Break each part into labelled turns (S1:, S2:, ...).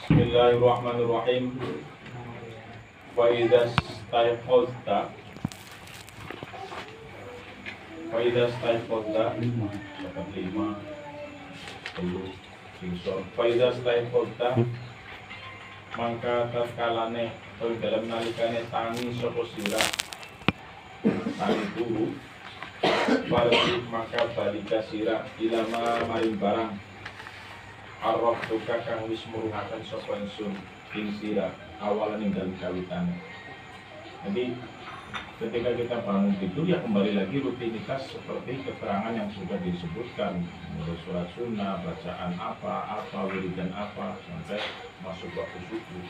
S1: Bismillahirrahmanirrahim. Wa idza staiqadta wa idza staiqadta 5 10 singson. Wa idza staiqadta mangka tatkalane dalam nalikane tangi sapa sira tangi turu Farsi maka balika sira ilama maring barang arroh tuka kang wis muruhaken sapa ingsun ing sira awalan ing dalem kawitane. Jadi ketika kita bangun tidur ya kembali lagi rutinitas seperti keterangan yang sudah disebutkan menurut surat sunnah, bacaan apa, wiridan apa sampai masuk waktu subuh.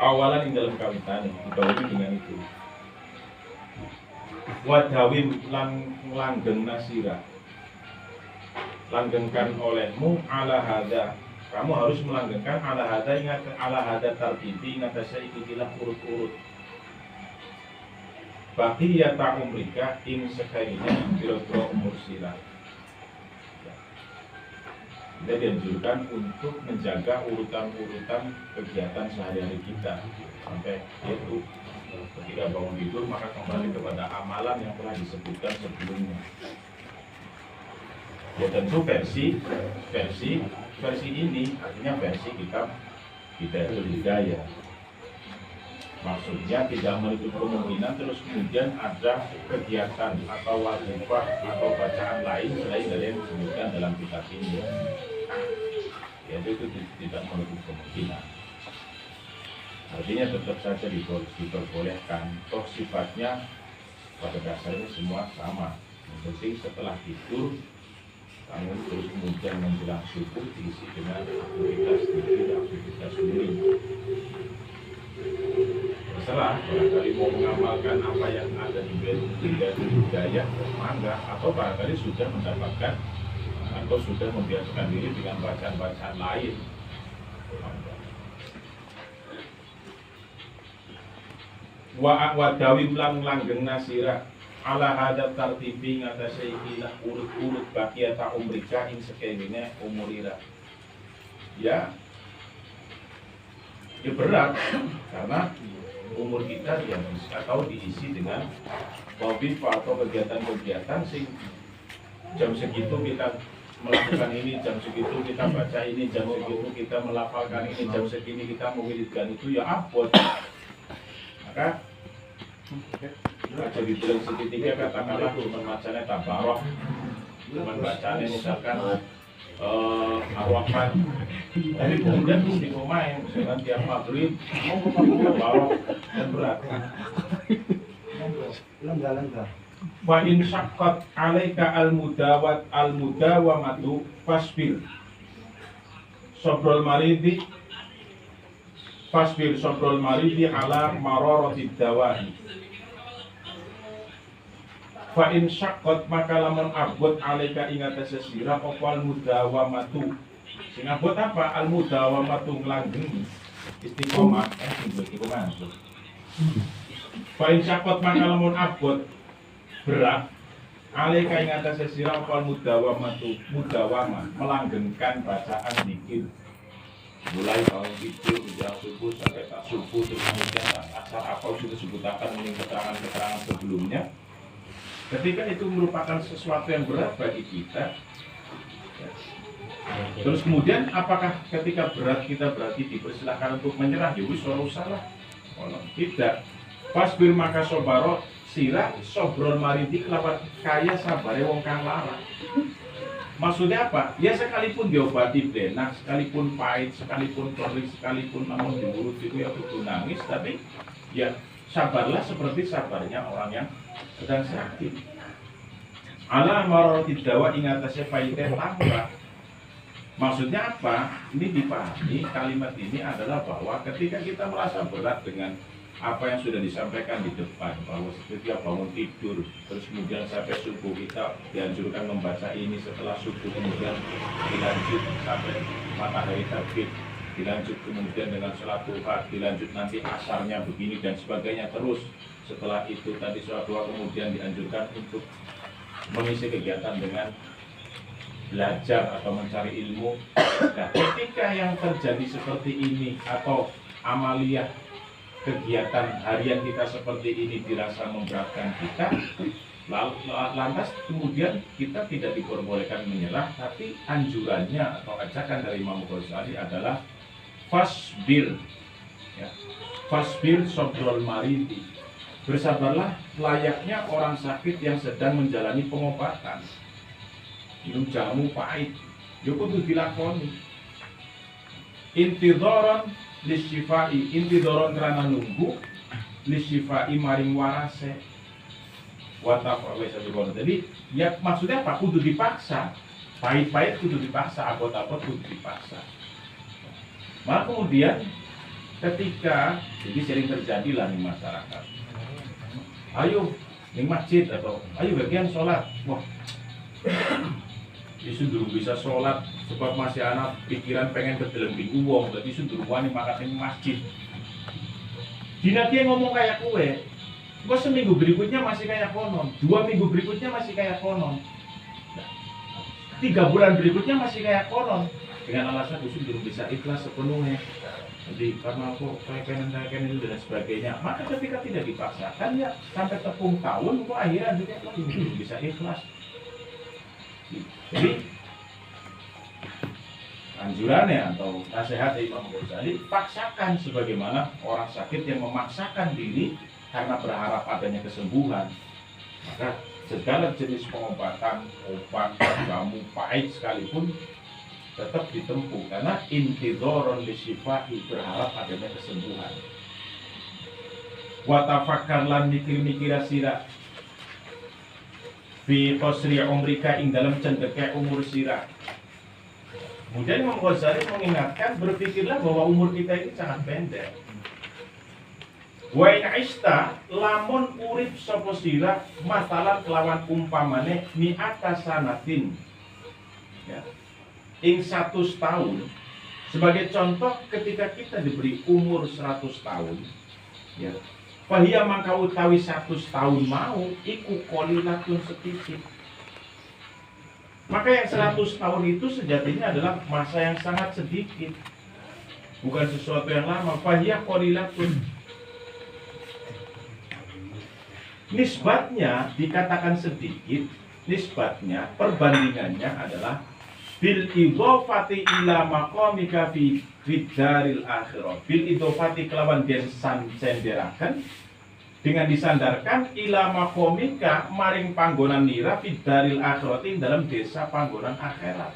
S1: Awalan ing dalem kawitane dibawani dengan itu. Wadawim langgeng nasira, langgengkan olehmu ala hada, kamu harus melanggengkan ala hada, ingat ala hada tartibi, ingat saya ikutilah urut-urut baqiyata umrika ing sekalinya biro-biro umur sira. Kita dianjurkan untuk menjaga urutan-urutan kegiatan sehari-hari kita sampai yaitu ketika bangun tidur maka kembali kepada amalan yang telah disebutkan sebelumnya. Ya tentu versi ini artinya versi kitab Hidayatul Hidayah. Maksudnya tidak menutup kemungkinan terus kemudian ada kegiatan atau wazifah atau bacaan lain selain dari yang disebutkan dalam kitab ini. Yaitu itu tidak menutup kemungkinan. Artinya tetap saja diperbolehkan. Toh sifatnya pada dasarnya semua sama. Yang penting setelah tidur kamu terus kemudian menjelang subuh diisi dengan aktivitas tidur, aktivitas sendiri. Terserah, barangkali mau mengamalkan apa yang ada di Hidayatul Hidayah, mangga, atau barangkali sudah mendapatkan atau sudah membiasakan diri dengan bacaan-bacaan lain. Wa dawim langgeng nasira ala hadat tartibi ngatasé ikilah urut-urut baqiyata umrika ing sekene umurira. Ya berat karena umur kita yang bisa tahu diisi dengan wazifah atau kegiatan-kegiatan sing jam segitu kita melakukan ini, jam segitu kita baca ini, jam segitu kita melafalkan ini, jam segini kita mewiridkan itu, ya abot. Maka baca di bulan segitiga katakanlah cuma bacanya tabarok, cuma bacanya misalkan arwahman, tapi kemudian istiqomah yang misalkan tiap maghrib tabarok dan berat. Wa in syaqqat 'alaika al-mudawamatu fasbir sabrul maridi ala mararati dawahi. Fa in syaqqat maka lamun abot 'alaika ing atase sira apa al-mudawamatu. Sing abot apa? Al-mudawamatu nglanggeng istiqomah istiqomah. Fa in syaqqat maka lamun abot berat alaika ing atase sira apa mudawamatu melanggengkan bacaan zikir mulai bangun tidur menjelang subuh sampai tak subuh terus kemudian asar apa sudah disebutkan dengan keterangan sebelumnya. Ketika itu merupakan sesuatu yang berat bagi kita, terus kemudian apakah ketika berat kita berarti dipersilakan untuk menyerah? Ya wis ora usah lah. Tidak. Fasbir maka sobaro sira sobrol maridi kelapat kaya sabare wong kang lara. Maksudnya apa? Ya sekalipun diobati benak, sekalipun pahit, sekalipun perih, sekalipun namun diurut itu ya butuh nangis, tapi ya sabarlah seperti sabarnya orang yang sedang sakit. Ala marati dawa ing atase pahite lamra. Maksudnya apa? Ini dipahami kalimat ini adalah bahwa ketika kita merasa berat dengan apa yang sudah disampaikan di depan, bahwa setiap bangun tidur terus kemudian sampai subuh kita dianjurkan membaca ini, setelah subuh kemudian dilanjut sampai matahari terbit, dilanjut kemudian dengan sholat duha, dilanjut nanti asarnya begini dan sebagainya, terus setelah itu tadi sholat duha kemudian dianjurkan untuk mengisi kegiatan dengan belajar atau mencari ilmu. Nah, ketika yang terjadi seperti ini atau amaliyah kegiatan harian kita seperti ini dirasa memberatkan kita, lantas kemudian kita tidak diperbolehkan menyerah, tapi anjurannya atau ajakan dari Imam Ghazali adalah fasbir, ya, fasbir sobrol maridi, bersabarlah layaknya orang sakit yang sedang menjalani pengobatan, minum jamu pahit, ya kudu dilakoni. Intidhoron lisyifai, intidhoron karena nunggu, lisyifai maring warase. Jadi ya maksudnya apa? Kudu dipaksa, pahit-pahit kudu dipaksa, abot-abot kudu dipaksa. Maka kemudian ketika jadi sering terjadi lah di masyarakat, ayo di masjid atau ayo bagian sholat, wah isu dulu bisa sholat sebab masih anak pikiran pengen kedeleng uang, jadi isu dulu wani makan di masjid. Dina dia ngomong kayak kue, kok seminggu berikutnya masih kayak konon, 2 minggu berikutnya masih kayak konon, 3 bulan berikutnya masih kayak konon, dengan alasan usul belum bisa ikhlas sepenuhnya. Jadi karena aku kayak itu dan sebagainya. Maka ketika tidak dipaksakan ya sampai tepung tahun kok akhirnya juga belum bisa ikhlas. Jadi anjurannya atau nasihat dari Imam Ghazali, paksakan sebagaimana orang sakit yang memaksakan diri karena berharap adanya kesembuhan. Maka segala jenis pengobatan, obat, jamu pahit sekalipun tetap ditempuh karena intidhoron lisyifai, berharap adanya kesembuhan. Wa tafakkar lan mikir-mikir sira fi qasri umrika, ing dalam cendeke umur sira. Kemudian Imam Ghazali mengingatkan, berpikirlah bahwa umur kita ini sangat pendek. Wa in aista, lamun urip sapa sira masalan kelawan umpamane mi'ata sanatin, ya, ing 100 tahun. Sebagai contoh, ketika kita diberi umur 100 tahun, ya, fahia maka utawi 100 tahun mau iku qalilatun sedikit. Maka yang 100 tahun itu sejatinya adalah masa yang sangat sedikit, bukan sesuatu yang lama. Fahia qalilatun, nisbatnya dikatakan sedikit, nisbatnya perbandingannya adalah bil idhofati ila maqamika fi daril akhirah. Bil idhofati kelawan den senderaken, dengan disandarkan ila maqamika maring panggonan nira fi daril akhirah, dalam desa panggonan akhirat.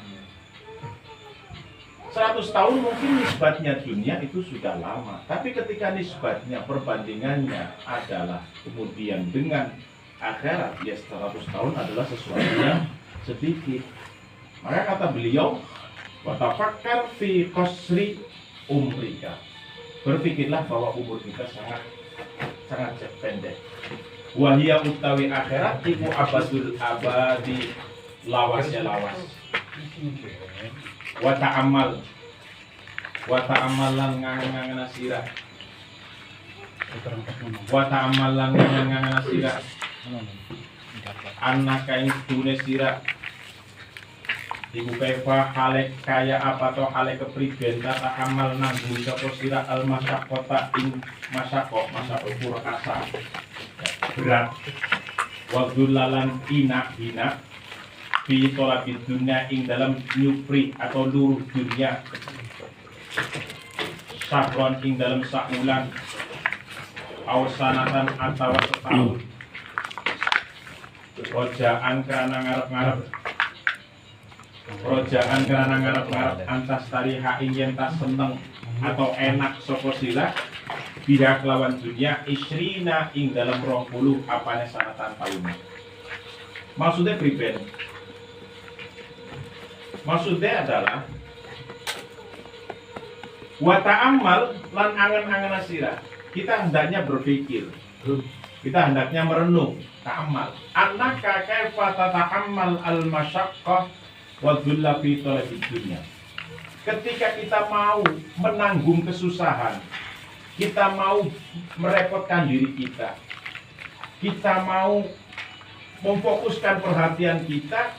S1: 100 tahun mungkin nisbatnya dunia itu sudah lama, tapi ketika nisbatnya perbandingannya adalah kemudian dengan akhirat, ya 100 tahun adalah sesuatu yang sedikit. Maka kata beliau, wa tafakkar fi qasri umrika, berpikirlah bahwa umur kita sangat pendek. Wahia utawi akhirat iku abadul abadi, lawasnya lawas. Wa ta'amal lan ngangen-ngangen sira. Wa ta'amal lan ngangen-ngangen sira. Anak kain dune sira. Ibu kaifa halek kaya apa to halek kepriben tata amal nanggung sapa sira al masyaqata ing masyaqah ukur asa berat wa dzulalan hina fi tolabi dunia ing dalam nyupri atau luruh dunia, sabron ing dalam saulan awsanatan atau setahun, rojaan karena ngarep-ngarep antas tariha ing yen tas seneng atau enak sapa sira biha kelawan dunia isrina ing dalam 20 apane sanatan tahun. Maksudnya pribadi, maksudnya adalah wa ta'amal lan angen-angen sira. Kita hendaknya berpikir, kita hendaknya merenung, ta'amal. Annaka kaifa tata'ammal al-masyaqqah wa dhulla fi talabid dunya. Ketika kita mau menanggung kesusahan, kita mau merepotkan diri kita mau memfokuskan perhatian kita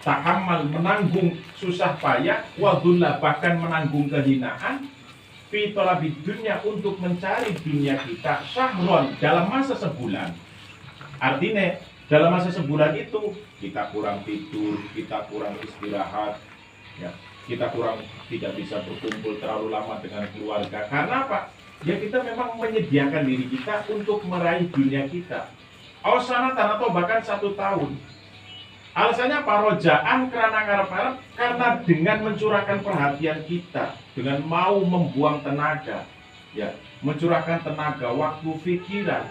S1: tahammal menanggung susah payah, wadullah bahkan menanggung kehinaan, fi talabid dunya untuk mencari dunia kita, syahron dalam masa sebulan. Artinya dalam masa sebulan itu kita kurang tidur, kita kurang istirahat, ya, kita kurang tidak bisa berkumpul terlalu lama dengan keluarga. Karena apa? Ya kita memang menyediakan diri kita untuk meraih dunia kita. Sanatan atau bahkan 1 tahun. Alasannya apa? Rojaan karena ngarep-ngarep, karena dengan mencurahkan perhatian kita, dengan mau membuang tenaga, ya, mencurahkan tenaga, waktu, pikiran,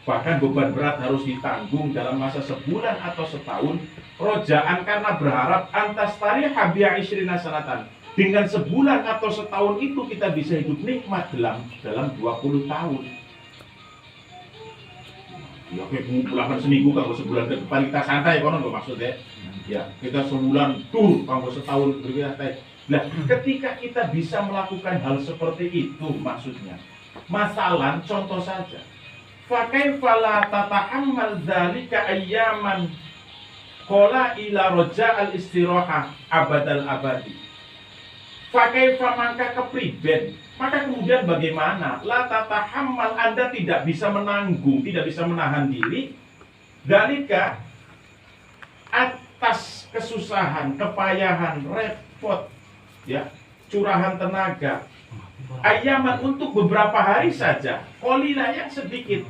S1: bahkan beban berat harus ditanggung dalam masa sebulan atau setahun. Rojaan karena berharap antas tari habia isrina sanatan. Dengan sebulan atau setahun itu kita bisa hidup nikmat dalam 20 tahun. Ya kayak pengumpulan seminggu kalau sebulan ke depan kita santai konon kok maksudnya. Ya, kita sebulan tur kalau setahun bersantai. Nah, ketika kita bisa melakukan hal seperti itu maksudnya. Masalah contoh saja. Fa kaifa la tatahammal dzalika ayyaman qala ila raja al istirahah abadal abadi. Pakai maka kepriben, maka kemudian bagaimana? La tatahammal, Anda tidak bisa menanggung, tidak bisa menahan diri dalika atas kesusahan, kepayahan, repot, ya, curahan tenaga, ayaman untuk beberapa hari saja, qalilah yang sedikit,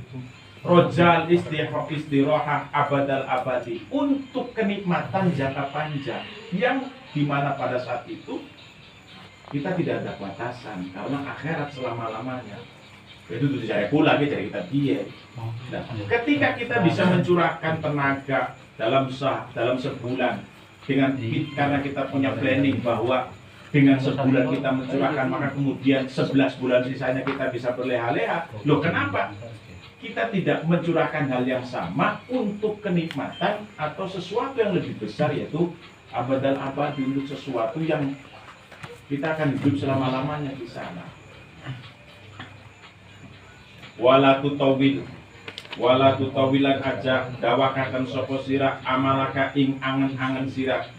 S1: rojal istirahah abadal abadi, untuk kenikmatan jangka panjang yang dimana pada saat itu kita tidak ada batasan karena akhirat selama-lamanya. Itu tuh saya pula dari kita dia. Nah, ketika kita bisa mencurahkan tenaga dalam sebulan karena kita punya planning bahwa dengan sebulan kita mencurahkan, maka kemudian 11 bulan sisanya kita bisa berleha-leha. Loh kenapa? Kita tidak mencurahkan hal yang sama untuk kenikmatan atau sesuatu yang lebih besar, yaitu abadal abadi, untuk sesuatu yang kita akan hidup selama-lamanya di sana. Wala tutawilan aja dawakaken sapa sira amalaka ing angen-angen sira.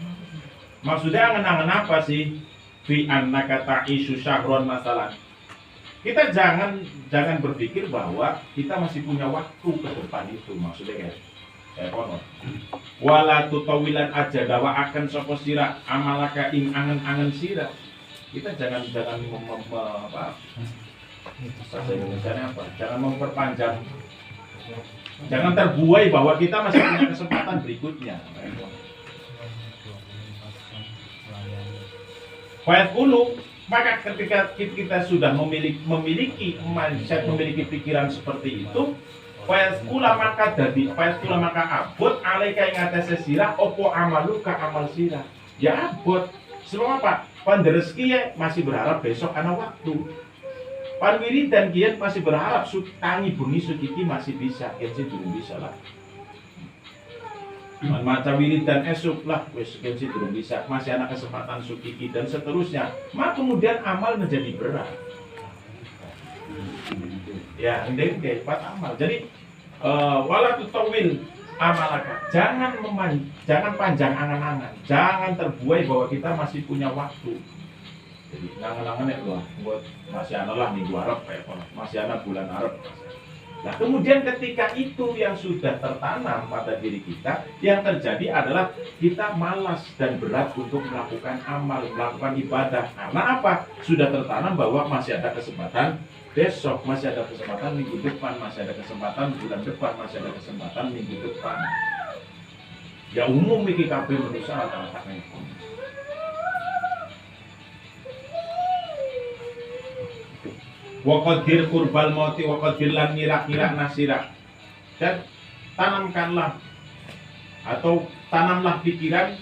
S1: Maksudnya angen-angen apa sih? Fi annaka ta'isu syahron masalah. Kita jangan berpikir bahwa kita masih punya waktu ke depan itu, maksudnya konon. Wala tutawilan aja dawakaken sapa sira amalaka ing angen-angen sira. Kita jangan bahasa Indonesianya apa? Jangan memperpanjang, jangan terbuai bahwa kita masih punya kesempatan berikutnya. Ayat 10, maka ketika kita sudah memiliki mindset, memiliki pikiran seperti itu, ayat 10 maka abot alaika ing atase sira opo amaluka amal sira. Ya abot. Sebab apa? Panderezeki ya masih berharap besok ana waktu. Panwiri dan kian masih berharap tangi bengi sukiki masih bisa, kian sih belum bisa lah. Maca wirid dan esok lah, wes kian sih belum bisa, masih ada kesempatan sukiki dan seterusnya. Maka kemudian amal menjadi berat. Ya, ini keempat amal. Jadi wala tutawil amalaka, jangan panjang angan-angan, jangan terbuai bahwa kita masih punya waktu. Jadi angan-angan ya buat masih ada lah minggu Arab masih ada bulan Arab. Nah kemudian ketika itu yang sudah tertanam pada diri kita, yang terjadi adalah kita malas dan berat untuk melakukan amal, melakukan ibadah. Karena apa? Sudah tertanam bahwa masih ada kesempatan besok, masih ada kesempatan minggu depan, masih ada kesempatan bulan depan, masih ada kesempatan minggu depan. Ya umum iki kabeh manusia rata-rata itu. Waqadir qurbal mauti waqadir lan ngira-ngira nasira. Dan tanamkanlah atau tanamlah pikiran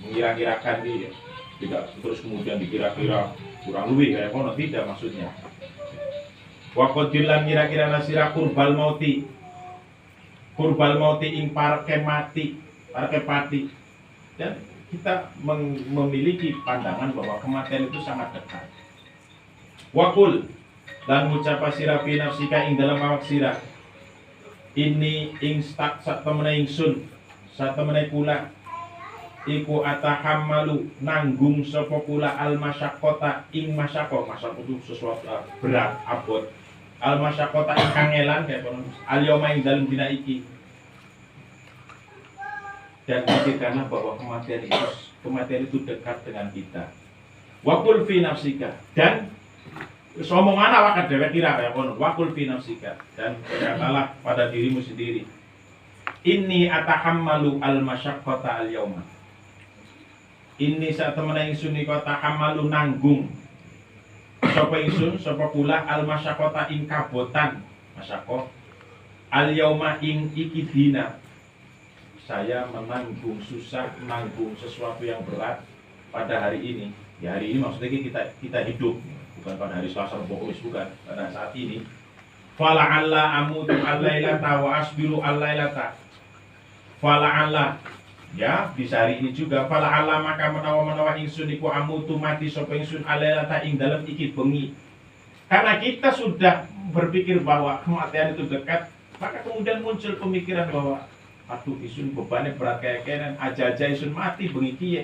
S1: mengira-kirakan dia. Tidak terus kemudian dikira-kira kurang lebih kayak kono, tidak maksudnya. Waqadir lan ngira-ngira nasira qurbal mauti ing parke pati. Dan kita memiliki pandangan bahwa kematian itu sangat dekat. Waqul dan ngucapa sira fi nafsika ing dalam awak sira, ini ing sat temene ingsun, sat temene kula iku atahammalu nanggung sapa kula al masyaqqata ing masyaqqa itu sesuatu berat abot al masyaqqata ing kangelan kaya kono al yauma ing dalem dina iki dan pikirkanlah bahwa kematian itu dekat dengan kita waqul fi nafsika dan omongan awak dhewe kira kaya kono waqul fi nafsika dan berkatalah pada dirimu sendiri inni atahammalu al masyaqqata al yauma ini saat temen ingsun iku tahammalu nanggung sapa ingsun sapa kula al masyaqqata ing kabotan masyaqqa al yauma ing iki dina saya menanggung susah menanggung sesuatu yang berat pada hari ini ya hari ini maksudnya kita hidup bukan pada hari Selasa pokoknya bukan pada saat ini fala'alla amutu al-lailata wa asbiru al-lailata fala'alla ya bisa hari ini juga fala'alla maka menawa ingsun iku amutu mati sapa ingsun al-lailata ing dalem iki bengi karena kita sudah berpikir bahwa kematian itu dekat maka kemudian muncul pemikiran bahwa aduh isun bebannya berat kayak kenen aja isun mati bengi kiye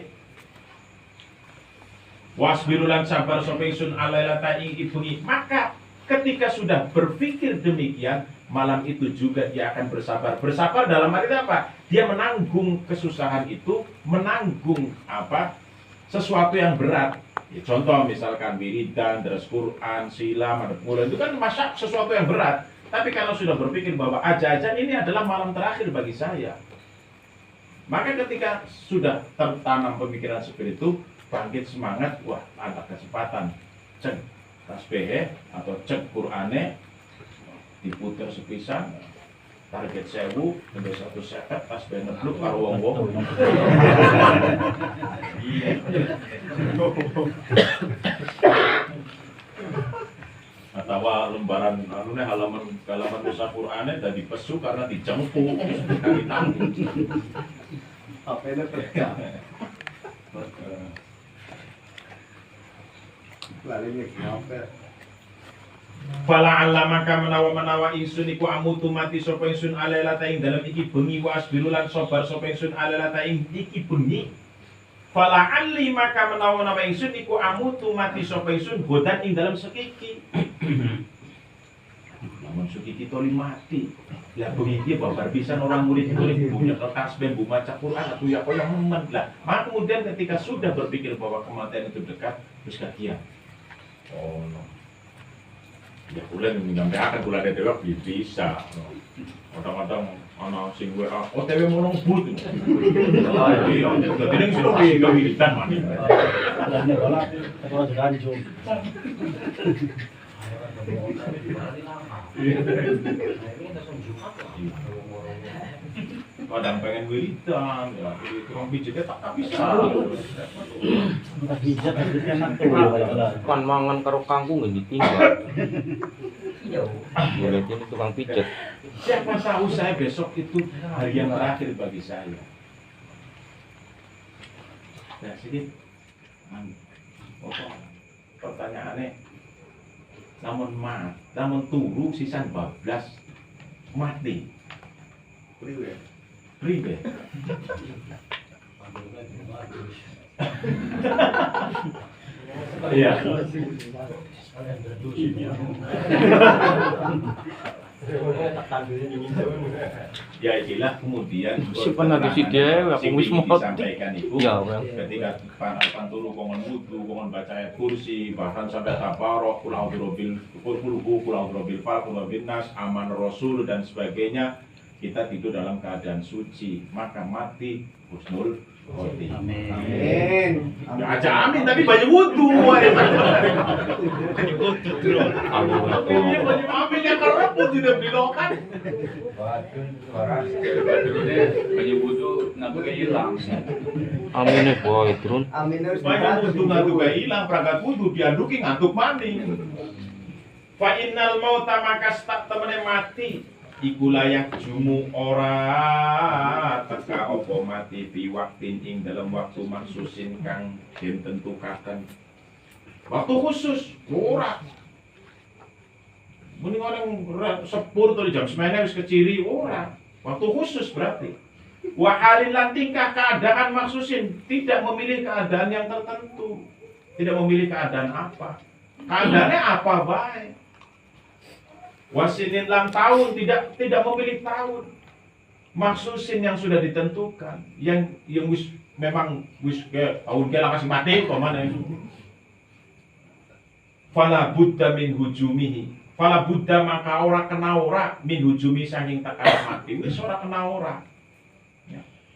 S1: wasbiru lan sabar sapa ingsun al-lailata ing iki bengi maka ketika sudah berpikir demikian, malam itu juga dia akan bersabar. Bersabar dalam arti apa? Dia menanggung kesusahan itu, menanggung apa? Sesuatu yang berat. Ya, contoh misalkan wiridan, deres Quran, silam, ada bulan itu kan masa sesuatu yang berat. Tapi kalau sudah berpikir bahwa aja ini adalah malam terakhir bagi saya, maka ketika sudah tertanam pemikiran seperti itu, bangkit semangat, wah ada kesempatan, ceng. Tasbih atau cek Qur'ane diputer sepisan target 1000 sampai 150 tasbih nebluk karo wong-wong iya atau lembaran halaman nusa Qur'ane dadi pesu karena dijemput kali tanggung apene pecah fala maka menawa ingsun iku amutu mati sapa ingsun alailata ing dalem iki bengi wa asbiru lan sabar sapa ingsun alailata ing iki bengi fala maka menawa ingsun iku amutu mati sapa ingsun godan ing dalem sekiki namun sekiki toli mati lah bengi iki babar pisan orang murid-murid punya kertas ben baca Quran atau ya koyo men lah maka kemudian ketika sudah berpikir bahwa kematian itu dekat wis kagian oh no. Ya kulen nyampe akan kula dewek bisa. Kadang-kadang ana sing WA, oh tewe mau ngebut. Ah iya, dadi sing sing wiridan mani. Adanya bala atau ranjung. Kadang pengen wiridan, ya tukang pijitnya tak bisa. Tukang pijat itu enak tuh.
S2: Kan mangan karo kangkung nggak ditinggal. Boleh jadi tukang pijat.
S1: Siapa tahu saya besok itu hari yang terakhir bagi saya. Nah sedikit, pertanyaannya, namun turu sisan bablas mati. Priwe. Iya. Ya inilah kemudian
S2: Siapa lagi si dia, aku wis mau
S1: disampaikan itu.
S2: Ya,
S1: ketika pan turu kongon wudu, kongon baca ayat kursi, bahkan sampai tabarok, kulau birobil, kulau birobil fal, kulau binas, aman rasul dan sebagainya. Kita tidur dalam keadaan suci, maka mati husnul khotimah.
S3: Amin.
S1: Ya aja amin tapi banyak wudu. Amin ya kalau pun tidak bilokan.
S4: Banyak wudu nggak hilang.
S2: Amin ya boy turun.
S3: Amin harus
S1: Banyak wudu ngantuk gak hilang, perangkat wudu diaduki ngantuk mandi. Fa innal mauta maka tak temene mati. Iku layak jumu ora teka opo mati fi waktin ing dalam waktu maksusin kang den tentukaken. Waktu khusus ora. Mending orang sepur tuh jam 9 wis keciri ora. Waktu khusus berarti. Wa halin lan tingkah keadaan maksusin, tidak memilih keadaan yang tertentu. Tidak memilih keadaan apa. Keadaannya apa baik. Wasinin lan tahun, tidak memilih tahun. Maksusin yang sudah ditentukan, yang memang ke tahun ke kasih mati kemana itu. Fala buddha min hujumihi. Fala buddha maka ora kena ora min hujumi saking tekan mati. Wis ora kena ora.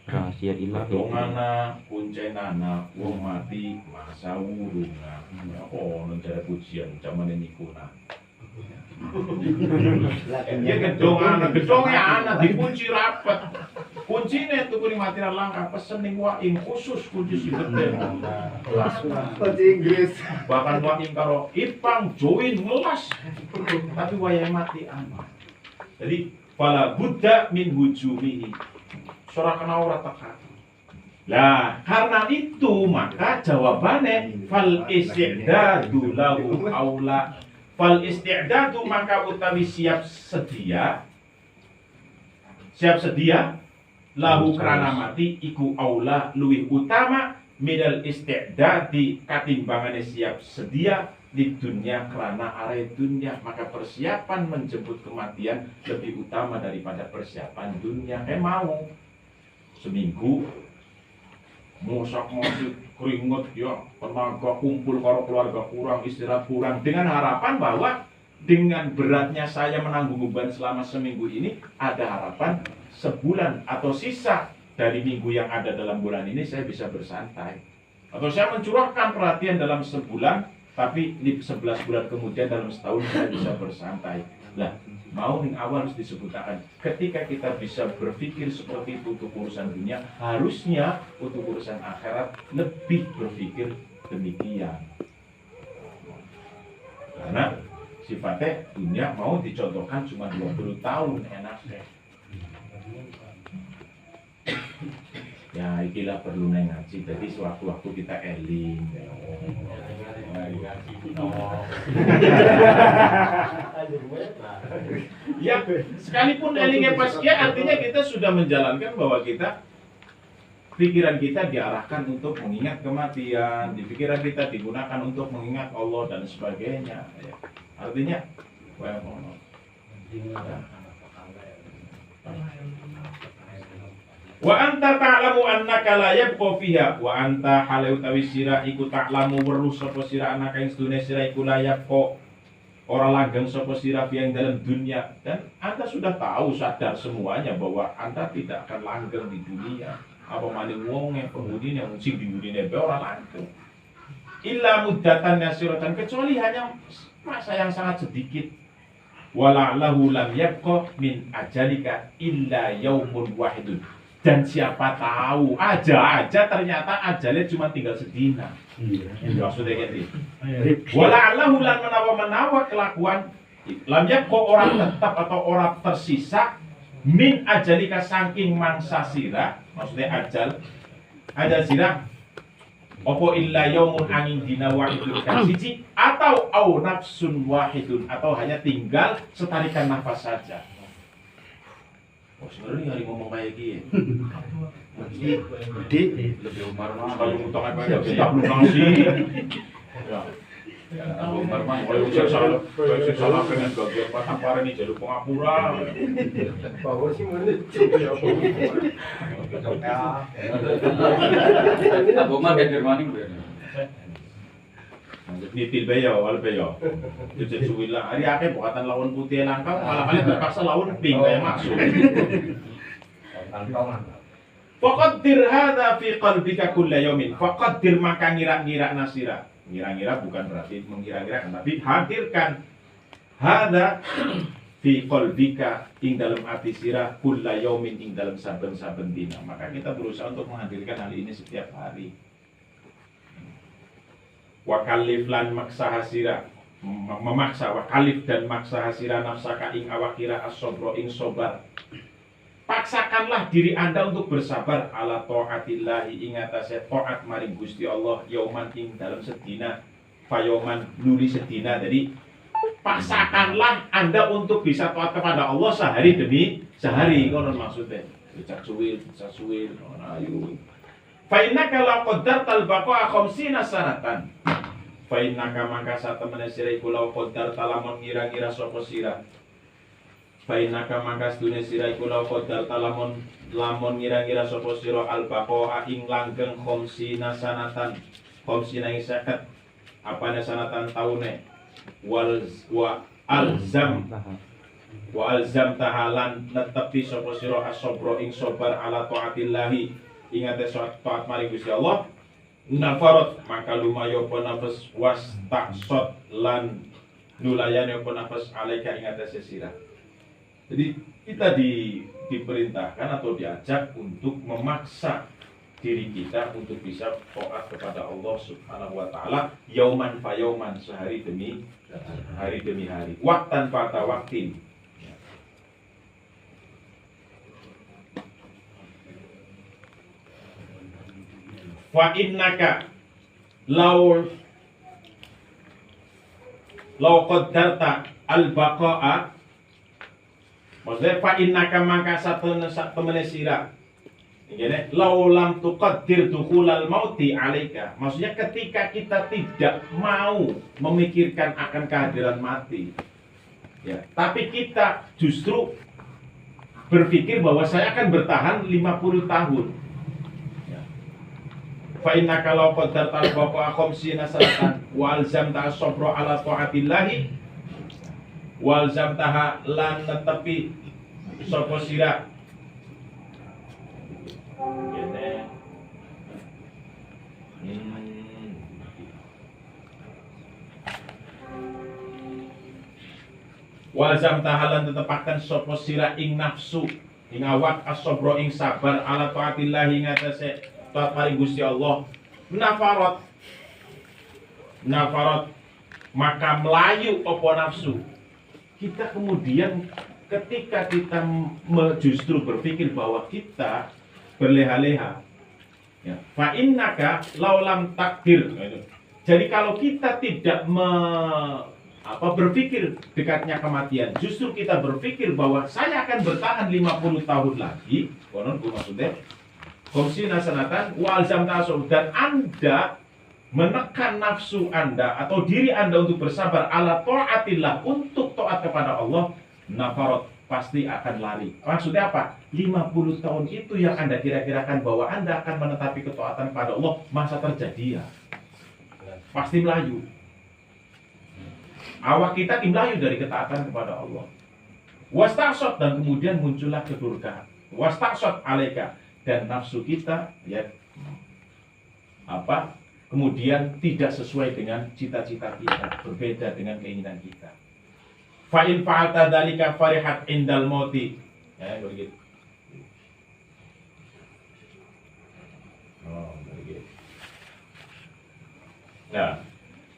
S2: Rahasia ilahi.
S1: Dongana kuncenana wong mati masa wurunga. Oh nenjare pujian zaman niku nah. Ya gedongnya anak dikunci rapat. Kuncinya tuh kuning mati langka pesen ning waing khusus kunci si bedel.
S3: Kunci Inggris.
S1: Bahkan waing karo ipang join ngelas. Tapi wayang mati anak. Jadi fala buddha min hujumihi. Sora kena ora tekan. Lah, karena itu maka jawabannya fal isti'dadu lahu aula. Fal isti'dadu maka utawi siap sedia lahu krana mati iku aula luwih utama minal isti'dadi katimbangane siap sedia di dunia krana are dunia. Maka persiapan menjemput kematian lebih utama daripada persiapan dunia. Mau seminggu mosak-mosik keringet ya tenaga kumpul karo keluarga kurang, istirahat kurang, dengan harapan bahwa dengan beratnya saya menanggung beban selama seminggu ini ada harapan sebulan atau sisa dari minggu yang ada dalam bulan ini saya bisa bersantai, atau saya mencurahkan perhatian dalam sebulan tapi di 11 bulan kemudian dalam setahun saya bisa bersantai. Lah, mau yang awal harus disebutkan ketika kita bisa berpikir seperti itu untuk urusan dunia, harusnya untuk urusan akhirat lebih berpikir demikian. Karena sifatnya dunia mau dicontohkan cuma 20 tahun enaknya. Ya ikilah perlu ngaji, jadi sewaktu-waktu kita eling. Ya, sekalipun elingnya pas ya artinya kita sudah menjalankan bahwa pikiran kita diarahkan untuk mengingat kematian, di pikiran kita digunakan untuk mengingat Allah dan sebagainya. Ya. Artinya, wa anta ta'lamu annaka la yabqa fiha wa anta halau tawi sira iku ta'lamu weruh sapa sira annaka ing sedune sira iku la yabqa ora langgeng sapa sira yang dalam dunia, dan anda sudah tahu sadar semuanya bahwa anda tidak akan langgeng di dunia. Apa maning wong yang penghuni yang sing di dunia be ora langgeng illa muddatan yasiratan, kecuali hanya masa yang sangat sedikit. Wala lahu lam yabqa min ajalika illa yaumun wahidun, dan siapa tahu aja ternyata ajalnya cuma tinggal sedina. Maksudnya gitu. Wala allahu lan menawa kelakuan lam yabqa orang tetap atau orang tersisa min ajalika saking mangsa sira, maksudnya ajal sira opo illa yaumun angin dina wahidun kan siji, atau au nafsun wahidun, atau hanya tinggal setarikan nafas saja. Oh sebenarnya hari ngomong kayak gini. Gede, lebih umar mah. Kalau ngutang apa ya kita belum ngasih. Ya. Umar mah kalau saya salah pengen bagian pasang pare nih jalur pengapura.
S3: Power sih mana?
S4: Aku mah gender maning bener.
S1: Nitil bayo, wal bayo. Jadi suwilah. Hari akeh buatan lawan putih langkau, malah kalian terpaksa lawan pink kayak maksud. Faqaddir hadza fi qalbika kulla yaumin. Faqaddir maka ngira-ngira nasira. Ngira-ngira bukan berarti mengira-ngira, tapi hadirkan hadza fi qalbika ing dalam ati sira kulla yaumin ing dalam saben-saben dina. Maka kita berusaha untuk menghadirkan hal ini setiap hari. Wakalif lan maksa hasira, memaksa wakalif dan maksa hasira nafsaka ing awakira as-sabra ing sobar. Paksakanlah diri anda untuk bersabar ala ta'atillahi ing atase taat maring Gusti Allah yauman ing dalam sedina fayoman luri sedina. Jadi paksakanlah anda untuk bisa taat kepada Allah sehari demi sehari, ngono maksudnya. Cak suwil, ayo. Fa innaka la qaddartal baqa khamsina sanatan. Fa innaka mangka satemene sira iku la qaddarta lamun ngira-ngira sapa sira. Fa innaka mangka sedune sira iku la qaddarta lamun ngira-ngira sapa sira al baqa ing langgeng khamsina sanatan. Khamsina ing 50 apane sanatan taune wa alzam tahalan netepi sapa sira as-sabra ing sabar ala taatillahi ing atas taat maring Gusti Allah nafarat maka lumayo apa nafas was taksot lan nulayani apa nafas alaika ing atas sira. Jadi kita diperintahkan atau diajak untuk memaksa diri kita untuk bisa taat kepada Allah Subhanahu wa taala yauman fa yauman, sehari demi hari, waktan pada waktin. Fa innaka law qaddarta al baqa'a, maksudnya fa innaka mangka satemene sira ngene law lam tuqaddir dukhulal mauti alaika, maksudnya ketika kita tidak mau memikirkan akan kehadiran mati ya, tapi kita justru berpikir bahwa saya akan bertahan 50 tahun. Fa innaka law qaddarta al-baqa khamsina sanatan wa alzamta as-sabra ala taatillahi wa alzamtaha lan netepi sapa sira wa alzamtaha lan tetepaken sapa sira ing nafsu ing awak as-sabra ing sabar ala taatillahi ing atase taat maring Gusti Allah. Nafarat maka melayu apa nafsu. Kita kemudian ketika kita justru berpikir bahwa kita berleha-leha ya, fa innaka laulam takdir. Jadi kalau kita tidak berpikir dekatnya kematian, justru kita berpikir bahwa saya akan bertahan 50 tahun lagi, konon maksudnya khamsina sanatan wa alzamta, dan Anda menekan nafsu Anda atau diri Anda untuk bersabar ala taatillah, untuk taat kepada Allah, nafarat pasti akan lari. Maksudnya apa? 50 tahun itu yang Anda kira-kirakan bahwa Anda akan menetapi ketaatan pada Allah, masa terjadi ya pasti melayu. Awak kita melayu dari ketaatan kepada Allah. Wastaksot, dan kemudian muncullah kedurgaan. Wastaksot alaika, dan nafsu kita ya kemudian tidak sesuai dengan cita-cita kita, berbeda dengan keinginan kita. Fa in fa'alta dzalika farihat indal mauti. Ya, begitu. Begitu. Nah,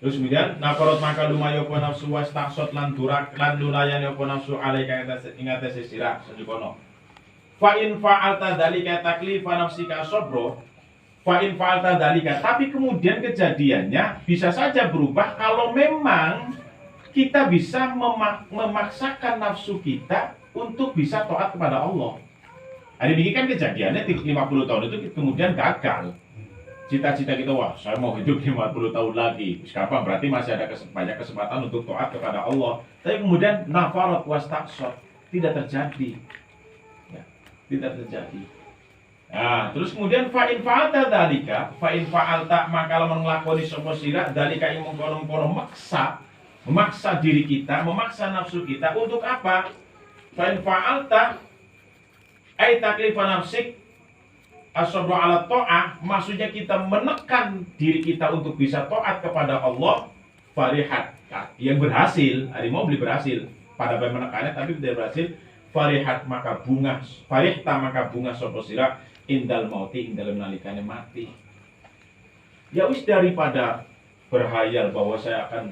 S1: terus kemudian nafarot maka lumayo apa nafsu was taksot lan durak lan lulayani apa nafsu alaika ing atase sira sejukono. Fa in fa'alta dzalika taklifa nafsika sabra, fa in fa'alta dzalika, tapi kemudian kejadiannya bisa saja berubah kalau memang kita bisa memaksakan nafsu kita untuk bisa taat kepada Allah. Hari ini kan kejadiannya 50 tahun itu kemudian gagal. Cita-cita kita, wah saya mau hidup 50 tahun lagi. Kapan? Berarti masih ada banyak kesempatan untuk taat kepada Allah. Tapi kemudian nafarat wastaksot, tidak terjadi. Tidak terjadi. Nah, terus kemudian fa in fa'alta dzalika, fa in fa'alta maka lamun nglakoni sapa sira dzalika ing mengkono-kono memaksa diri kita, memaksa nafsu kita untuk apa? Fa in fa'alta ay taklifa nafsik as-sabra ala ta'ah, maksudnya kita menekan diri kita untuk bisa taat kepada Allah, farihat, yang berhasil, hari mau beli berhasil, pada menekannya tapi tidak berhasil. Farihat maka bunga, farihta maka bunga sapa sira indal mauti, ing dalem nalikane mati. Ya wis, daripada berhayal bahwa saya akan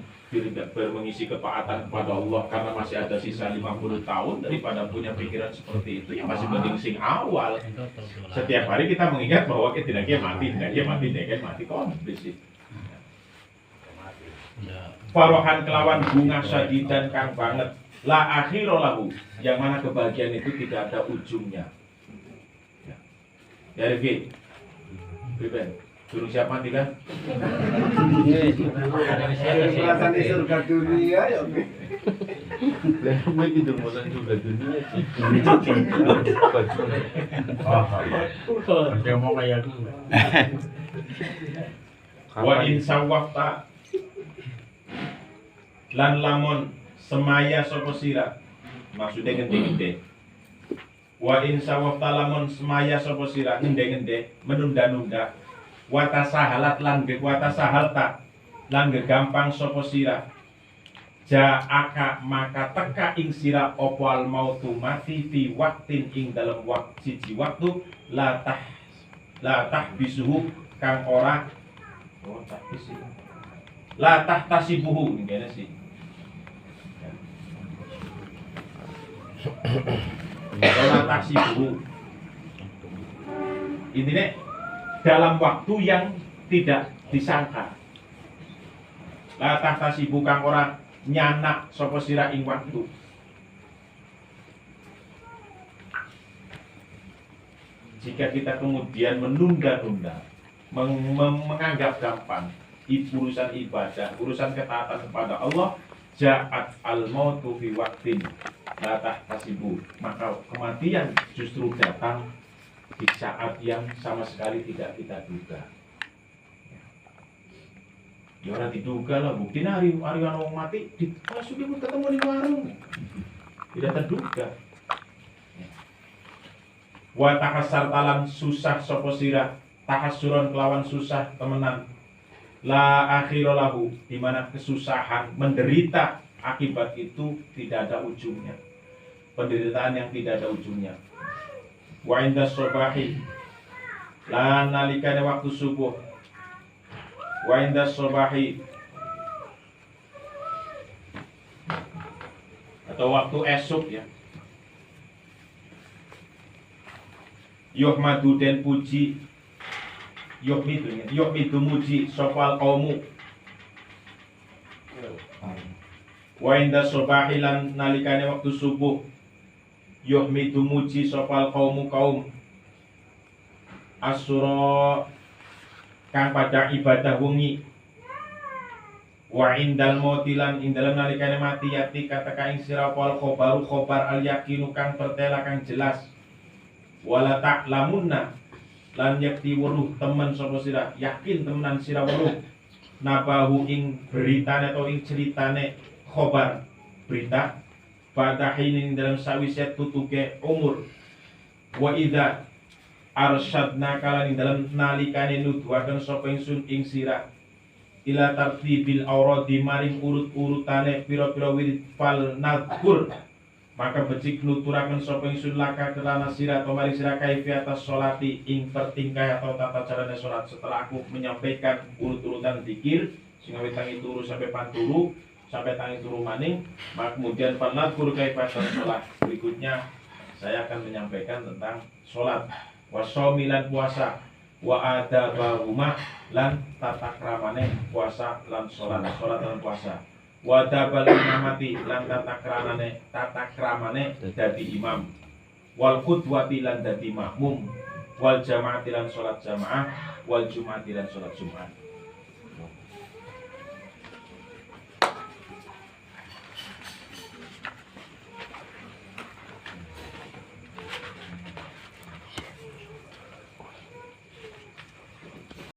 S1: mengisi ketaatan kepada Allah karena masih ada sisa 50 tahun, daripada punya pikiran seperti itu, yang masih mending sing awal. Setiap hari kita mengingat bahwa kita tidak mati komplit. Farohan kelawan bunga sadidan kang banget, la akhiro lahu, yang mana kebahagiaan itu tidak ada ujungnya. Ya Rifki. Priben. Suruh siapa mati kan?
S3: Perasaan di surga dunia ya.
S2: Lah gitu mosan juga dunia sih.
S5: Dia mau kayak aku.
S1: Wa in sawafta lan lamun semaya sapa sira. Maksudnya gede-gede. Wa in sawafta lamun semaya sapa sira ngende-ngende menunda-nunda. Wa tasahalat lan watasahalta lan gampang sapa sira. Ja'aka maka teka ing sira apa al mautu mati fi waktin ing dalam siji waktu la bisuhu kang ora la tahtasibuhu ngene sih. La tahtasibuhu. Intinya dalam waktu yang tidak disangka. La tahtasibu kang ora nyanak sapa sira ing waktu. Jika kita kemudian menunda-nunda, menganggap gampang urusan ibadah, urusan ketaatan kepada Allah, ja'at al-mautu fi waqtin la tahtasibu, maka kematian justru datang di saat yang sama sekali tidak kita duga. Ya orang diduga lah, bukti hari orang mati di sudah pun ketemu di warung, tidak terduga. Wa tahasar talan susah sopo sirah, tahasuron kelawan susah temenan. La akhiro lahu, dimana kesusahan menderita akibat itu tidak ada ujungnya, penderitaan yang tidak ada ujungnya. Wa inda sobahi, la nalikane waktu subuh. Wa inda sobahi, atau waktu esok ya. Yuhmadu den puji, yuhmidu muji sopal kaumu. Wa inda sobahi lan nalikane waktu subuh, yuhmidu muji sopal kaumu kaum. Asura kang pada ibadah wengi. Wa indal mautilan ing dalem nalikane mati yati kata ing sira wal khobaru khobar al yakinu kang pertela kang jelas. Wala ta'lamunna lan yakti weruh temen sapa sira, yakin temenan sira weruh nabahu ing beritane atau ing ceritane khobar berita fadahin ing dalam sawise tutuke umur. Wa idza arsyadna kalan ing dalam nalikane nuduhaken sapa ingsun ing sira ila tartibil auradi maring urut-urutane pira-pira wirid fal nadkur, maka becik nuturaken sapa ingsun laka kelana sira atau maring sira kaifiatas sholati ing pertingkah atau tata carane salat. Setelah aku menyampaikan urut-urutan zikir sing awit tangi turu sampai panturu sampai tangi turu maning, maka kemudian fal nadkur kaifiatas sholat. Berikutnya saya akan menyampaikan tentang sholat, wasomilan puasa, wa adabahuma lan tata kramane puasa lan sholat lan puasa, wa adabal imamati lan tata kramane dadi imam, wal qudwati lan dadi makmum, wal jamaati lan sholat jamaah, wal jumaati lan sholat jumat.